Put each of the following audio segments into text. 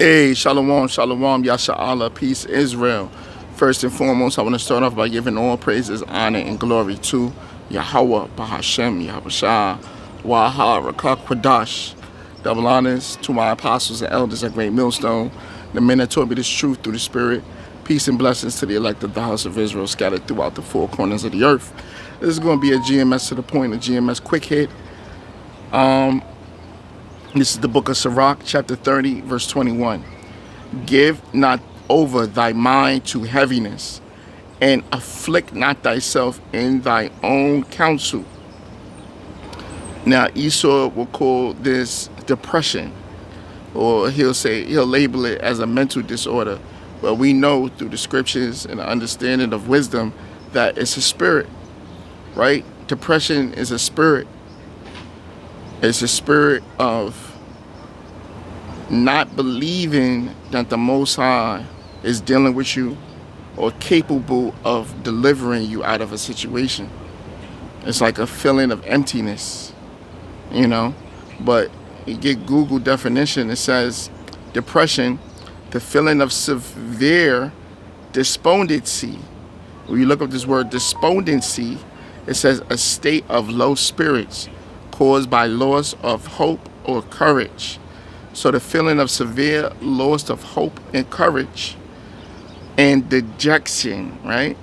Hey, shalom, shalom, yasha Allah, peace, Israel. First and foremost, I want to start off by giving all praises, honor, and glory to Yahweh, Bahashem, Yahushua, Waha, Rakak, Kwadash. Double honors to my apostles and elders at Great Millstone, the men that taught me this truth through the Spirit. Peace and blessings to the elect of the house of Israel scattered throughout the four corners of the earth. This is going to be a GMS to the point, a GMS quick hit. This is the book of Sirach, chapter 30, verse 21. Give not over thy mind to heaviness, and afflict not thyself in thy own counsel. Now, Esau will call this depression, or he'll label it as a mental disorder. But we know through the scriptures and the understanding of wisdom that it's a spirit, right? Depression is a spirit. It's a spirit of not believing that the Most High is dealing with you or capable of delivering you out of a situation. It's like a feeling of emptiness, you know. But you get Google definition, it says depression, the feeling of severe despondency. When you look up this word despondency, it says a state of low spirits caused by loss of hope or courage. So the feeling of severe loss of hope and courage and dejection, right?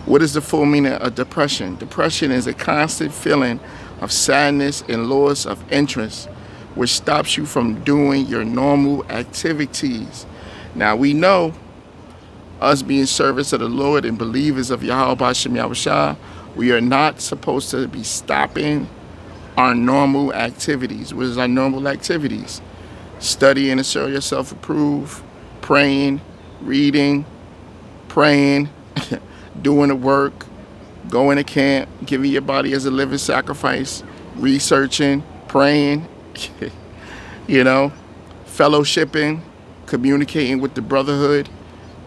What is the full meaning of depression? Depression is a constant feeling of sadness and loss of interest, which stops you from doing your normal activities. Now we know, us being servants of the Lord and believers of Yahweh Bashem Yahushua, we are not supposed to be stopping our normal activities. What is our normal activities? Studying to show yourself approved, praying, reading, praying, doing the work, going to camp, giving your body as a living sacrifice, researching, praying, you know, fellowshipping, communicating with the brotherhood,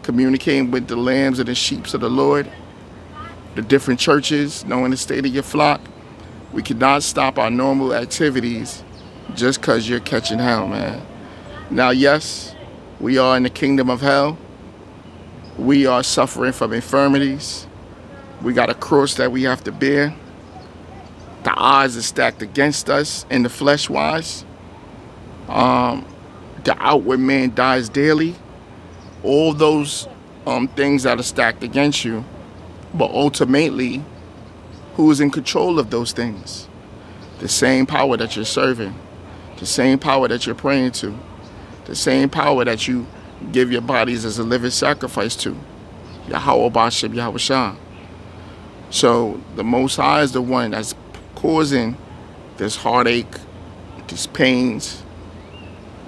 communicating with the lambs and the sheep of the Lord, the different churches, knowing the state of your flock. We cannot stop our normal activities just because you're catching hell, man. Now, yes, we are in the kingdom of hell. We are suffering from infirmities. We got a cross that we have to bear. The odds are stacked against us in the flesh-wise. The outward man dies daily. All those things that are stacked against you. But ultimately, who is in control of those things? The same power that you're serving, the same power that you're praying to, the same power that you give your bodies as a living sacrifice to, Yahweh Bashem Yahushua. So the Most High is the one that's causing this heartache, these pains,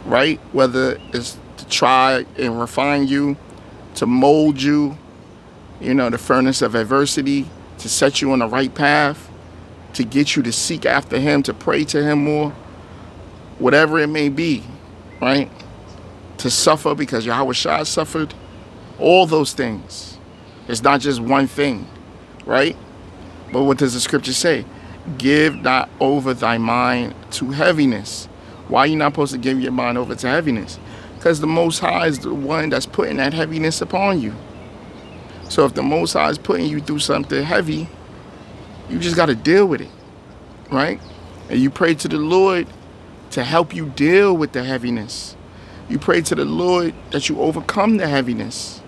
right? Whether it's to try and refine you, to mold you, you know, the furnace of adversity, to set you on the right path, to get you to seek after him, to pray to him more, whatever it may be, right? To suffer because Yahweh Shai suffered, all those things. It's not just one thing, right? But what does the scripture say? Give not over thy mind to heaviness. Why are you not supposed to give your mind over to heaviness? Because the Most High is the one that's putting that heaviness upon you. So if the Most High is putting you through something heavy, you just got to deal with it, right? And you pray to the Lord to help you deal with the heaviness. You pray to the Lord that you overcome the heaviness,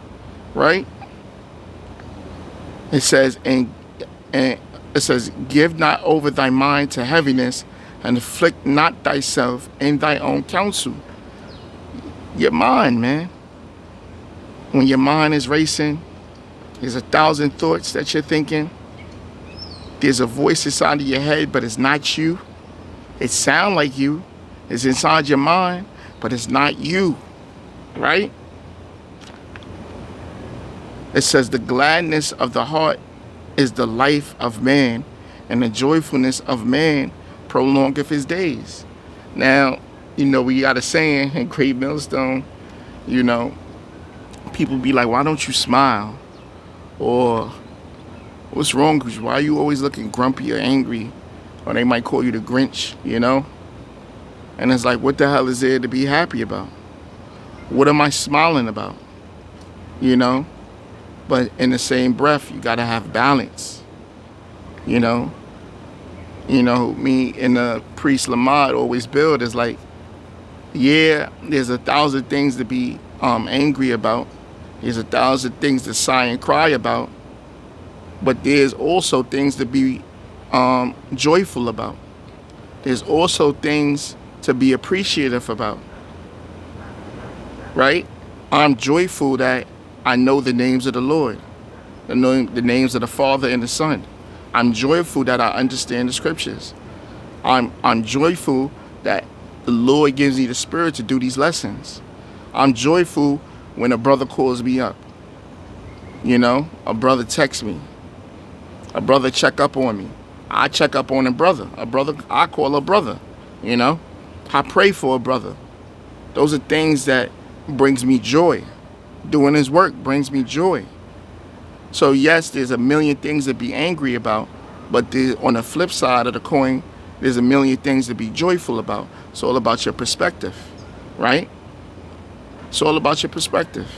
right? It says, and it says, give not over thy mind to heaviness, and afflict not thyself in thy own counsel. Your mind, man. When your mind is racing, there's 1,000 thoughts that you're thinking. There's a voice inside of your head, but it's not you. It sounds like you. It's inside your mind, but it's not you, right? It says the gladness of the heart is the life of man, and the joyfulness of man prolongeth his days. Now, you know, we got a saying in Great Millstone, you know, people be like, why don't you smile? Or what's wrong with you? Why are you always looking grumpy or angry? Or they might call you the Grinch, you know? And it's like, what the hell is there to be happy about? What am I smiling about? You know? But in the same breath, you got to have balance. You know? Me and the priest Lamad always build is like, yeah, there's 1,000 things to be angry about. There's 1,000 things to sigh and cry about. But there's also things to be joyful about. There's also things to be appreciative about. Right? I'm joyful that I know the names of the Lord, the names of the Father and the Son. I'm joyful that I understand the scriptures. I'm joyful that the Lord gives me the spirit to do these lessons. I'm joyful when a brother calls me up. A brother texts me. A brother check up on me. I check up on a brother. I call a brother. I pray for a brother. Those are things that brings me joy. Doing his work brings me joy. So yes, there's a million things to be angry about, but on the flip side of the coin, there's a million things to be joyful about. It's all about your perspective, right? It's all about your perspective.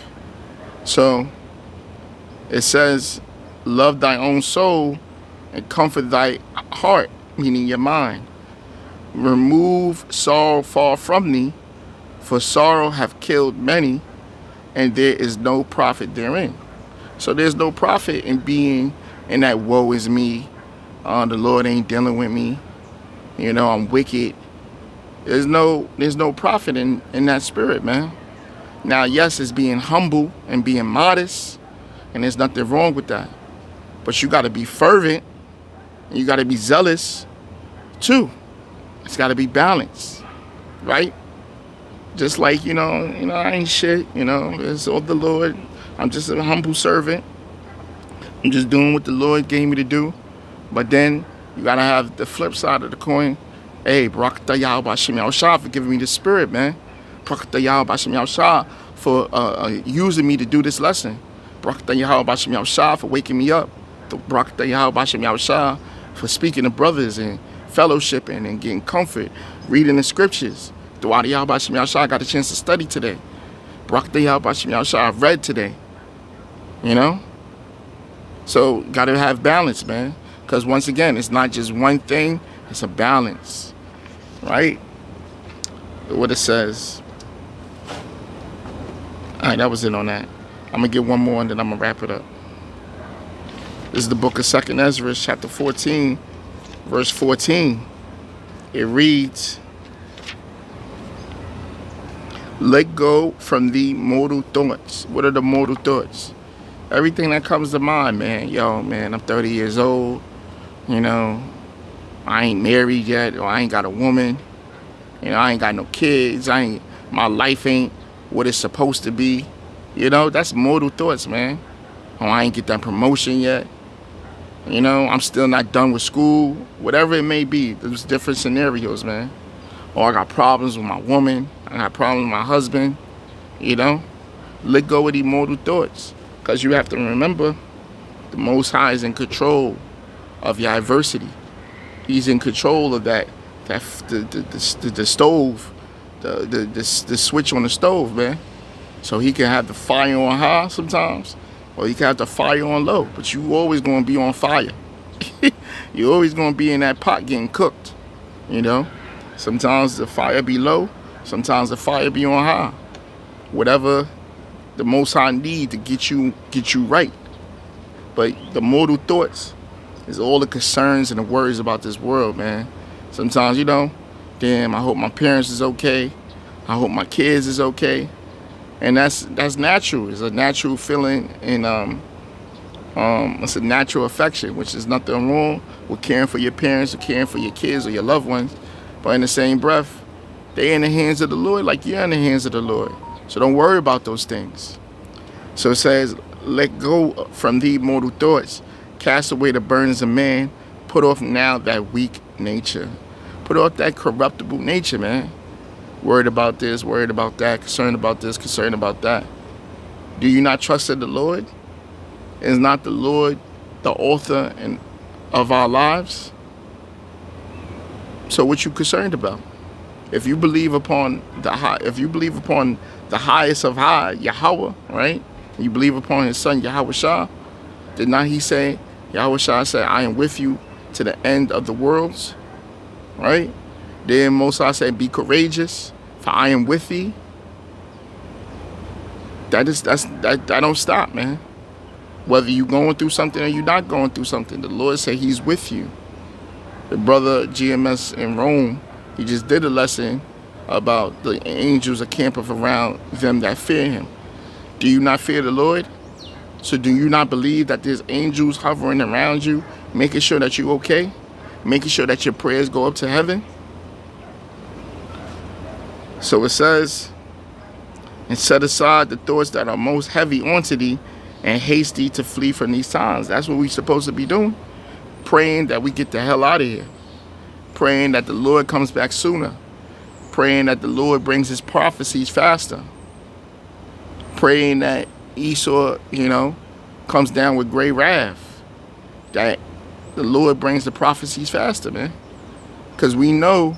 So it says, love thy own soul and comfort thy heart, meaning your mind. Remove sorrow far from thee, for sorrow hath killed many, and there is no profit therein. So there's no profit in being in that woe is me. The Lord ain't dealing with me. I'm wicked. There's no profit in that spirit, man. Now, yes, it's being humble and being modest, and there's nothing wrong with that. But you got to be fervent, and you got to be zealous, too. It's got to be balanced, right? Just like, I ain't shit, it's all the Lord. I'm just a humble servant. I'm just doing what the Lord gave me to do. But then you got to have the flip side of the coin. Hey, Barak Dayal Bashim Yahushua for giving me the spirit, man. Barak Dayal Bashim Yahushua for using me to do this lesson. Barak Dayal Bashim Yahushua for waking me up. Barak Dayal Bashim Yahushua for speaking to brothers and fellowshipping and getting comfort, reading the scriptures. Dawadi Yahweh Bashim Yahushua, I got a chance to study today. Barak Dayal Bashim Yahushua, I've read today. So got to have balance, man. Because once again, it's not just one thing, it's a balance, right? What it says. All right, that was it on that. I'm going to get one more and then I'm going to wrap it up. This is the book of 2nd Esdras, chapter 14, verse 14. It reads, let go from the mortal thoughts. What are the mortal thoughts? Everything that comes to mind, man. I'm 30 years old. I ain't married yet, or I ain't got a woman. I ain't got no kids. My life ain't what it's supposed to be. That's mortal thoughts, man. Oh, I ain't get that promotion yet. I'm still not done with school. Whatever it may be, there's different scenarios, man. Or I got problems with my woman. I got problems with my husband. Let go of the mortal thoughts. Because you have to remember, the Most High is in control of your adversity. He's in control of the stove, the switch on the stove, man. So he can have the fire on high sometimes, or he can have the fire on low. But you always going to be on fire. You're always going to be in that pot getting cooked. Sometimes the fire be low, sometimes the fire be on high. Whatever the Most High need to get you right. But the mortal thoughts is all the concerns and the worries about this world, man. Sometimes, damn, I hope my parents is okay. I hope my kids is okay. And that's natural. It's a natural feeling, and it's a natural affection, which is nothing wrong with caring for your parents or caring for your kids or your loved ones. But in the same breath, they're in the hands of the Lord like you're in the hands of the Lord. So don't worry about those things. So it says, let go from thee mortal thoughts. Cast away the burdens of man. Put off now that weak nature. Put off that corruptible nature, man. Worried about this, worried about that, concerned about this, concerned about that. Do you not trust in the Lord? Is not the Lord the author of our lives? So what you concerned about? If you believe upon the highest of high, Yahweh, right? You believe upon his son Yahweh Shah. Did not he say, Yahweh Shah said, I am with you to the end of the worlds, right? Then Moses said, be courageous, for I am with thee. That don't stop, man. Whether you going through something or you not going through something, the Lord said he's with you. The brother GMS in Rome, he just did a lesson about the angels are camping around them that fear him. Do you not fear the Lord? So do you not believe that there's angels hovering around you, making sure that you're okay? Making sure that your prayers go up to heaven? So it says, and set aside the thoughts that are most heavy onto thee, and haste thee to flee from these times. That's what we're supposed to be doing. Praying that we get the hell out of here. Praying that the Lord comes back sooner. Praying that the Lord brings his prophecies faster. Praying that Esau, comes down with great wrath. That the Lord brings the prophecies faster, man. Because we know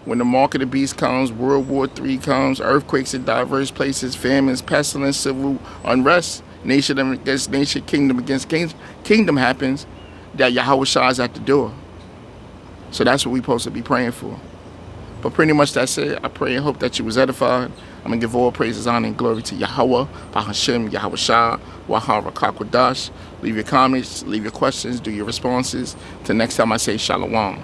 when the mark of the beast comes, World War III comes, earthquakes in diverse places, famines, pestilence, civil unrest, nation against nation, kingdom against kingdom happens, that Yahweh Shah is at the door. So that's what we're supposed to be praying for. But pretty much that's it. I pray and hope that you was edified. I'm going to give all praises, honor, and glory to Yahweh, Bahashem, Yahweh Shah, Wahara Kakwadash. Leave your comments, leave your questions, do your responses. Till next time I say Shalom.